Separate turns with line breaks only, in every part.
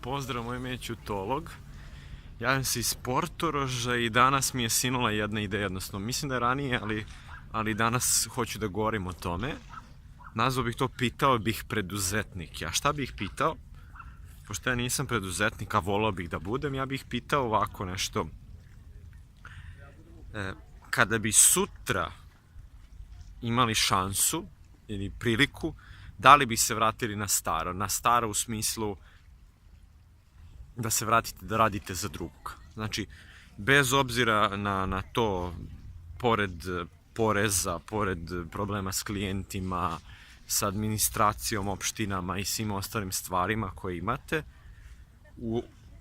Pozdrav, moj ime je Ćutolog. Javim se iz Portoroža i danas mi je sinula jedna ideja, odnosno mislim da je ranije, ali danas hoću da govorim o tome. Nazvao bih to pitao bih preduzetnik. A šta bih pitao? Pošto ja nisam preduzetnik, a volao bih da budem, ja bih pitao ovako nešto. Kada bi sutra imali šansu ili priliku, da li bi se vratili na staro? Na staro u smislu da se vratite da radite za drugog. Znači, bez obzira na to, pored poreza, pored problema s klijentima, sa administracijom, opštinama i svim ostalim stvarima koje imate,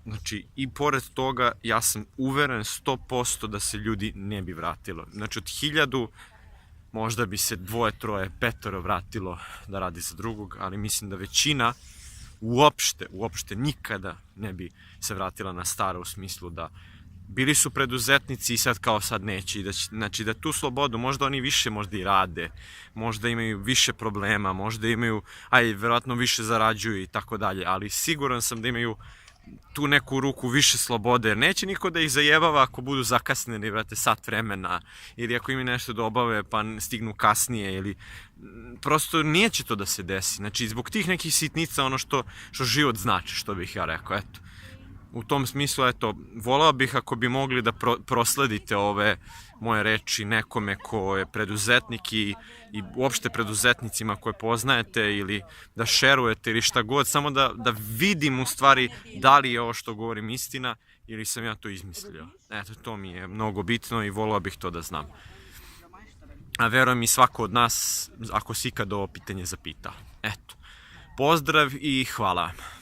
znači, i pored toga, ja sam uveren 100% da se ljudi ne bi vratilo. Znači, od 1000, možda bi se 2, 3, 5 vratilo da radi za drugog, ali mislim da većina uopšte nikada ne bi se vratila na staro, u smislu da bili su preduzetnici i sad kao sad neće. Znači da tu slobodu, možda oni više možda i rade, možda imaju više problema, možda imaju, verovatno više zarađuju i tako dalje, ali siguran sam da imaju tu neku ruku više slobode, jer neće niko da ih zajebava ako budu zakasnili, vrate, sat vremena, ili ako imaju nešto da obave pa stignu kasnije, ili prosto neće to da se desi. Znači, zbog tih nekih sitnica, ono što život znači, što bih ja rekao, eto. U tom smislu, eto, volao bih ako bi mogli da prosledite ove moje reči nekome ko je preduzetnik i uopšte preduzetnicima koje poznajete, ili da šerujete ili šta god, samo da vidim u stvari da li je ovo što govorim istina ili sam ja to izmislio. Eto, to mi je mnogo bitno i volao bih to da znam. A verujem i svako od nas, ako si ikad ovo pitanje zapita. Eto, pozdrav i hvala vam.